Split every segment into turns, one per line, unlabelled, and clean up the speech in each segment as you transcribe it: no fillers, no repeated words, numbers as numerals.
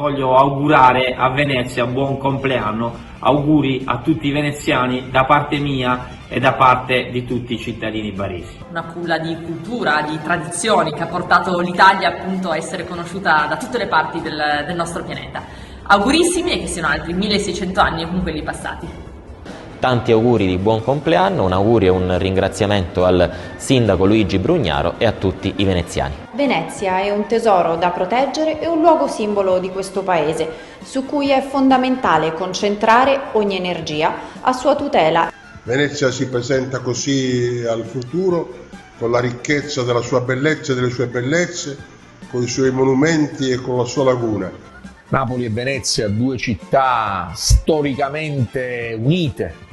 voglio augurare a Venezia buon compleanno, auguri a tutti i veneziani da parte mia e da parte di tutti i cittadini baresi.
Una culla di cultura, di tradizioni che ha portato l'Italia appunto a essere conosciuta da tutte le parti del nostro pianeta. Augurissimi e che siano altri 1600 anni come quelli passati.
Tanti auguri di buon compleanno, un augurio e un ringraziamento al sindaco Luigi Brugnaro e a tutti i veneziani.
Venezia è un tesoro da proteggere e un luogo simbolo di questo paese, su cui è fondamentale concentrare ogni energia a sua tutela.
Venezia si presenta così al futuro, con la ricchezza della sua bellezza e delle sue bellezze, con i suoi monumenti e con la sua laguna.
Napoli e Venezia, due città storicamente unite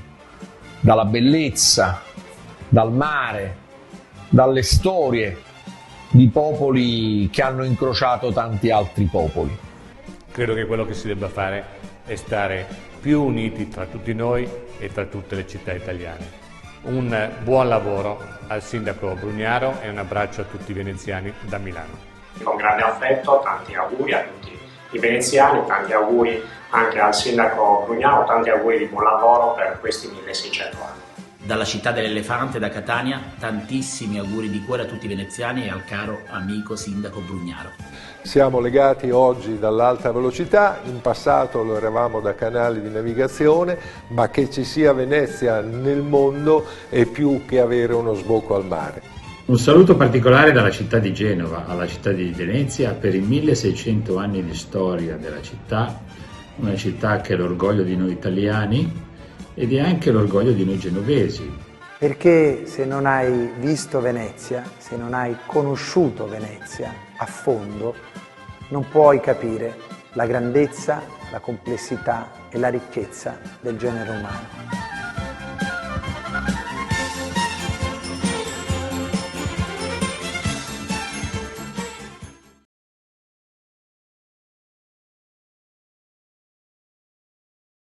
dalla bellezza, dal mare, dalle storie di popoli che hanno incrociato tanti altri popoli.
Credo che quello che si debba fare è stare più uniti tra tutti noi e tra tutte le città italiane. Un buon lavoro al sindaco Brugnaro e un abbraccio a tutti i veneziani da Milano.
Con grande affetto, tanti auguri a tutti i veneziani, tanti auguri anche al sindaco Brugnaro, tanti auguri di buon lavoro per questi 1600 anni.
Dalla città dell'elefante, da Catania, tantissimi auguri di cuore a tutti i veneziani e al caro amico sindaco Brugnaro.
Siamo legati oggi dall'alta velocità, in passato lo eravamo da canali di navigazione, ma che ci sia Venezia nel mondo è più che avere uno sbocco al mare.
Un saluto particolare dalla città di Genova alla città di Venezia per i 1600 anni di storia della città, una città che è l'orgoglio di noi italiani ed è anche l'orgoglio di noi genovesi.
Perché se non hai visto Venezia, se non hai conosciuto Venezia a fondo, non puoi capire la grandezza, la complessità e la ricchezza del genere umano.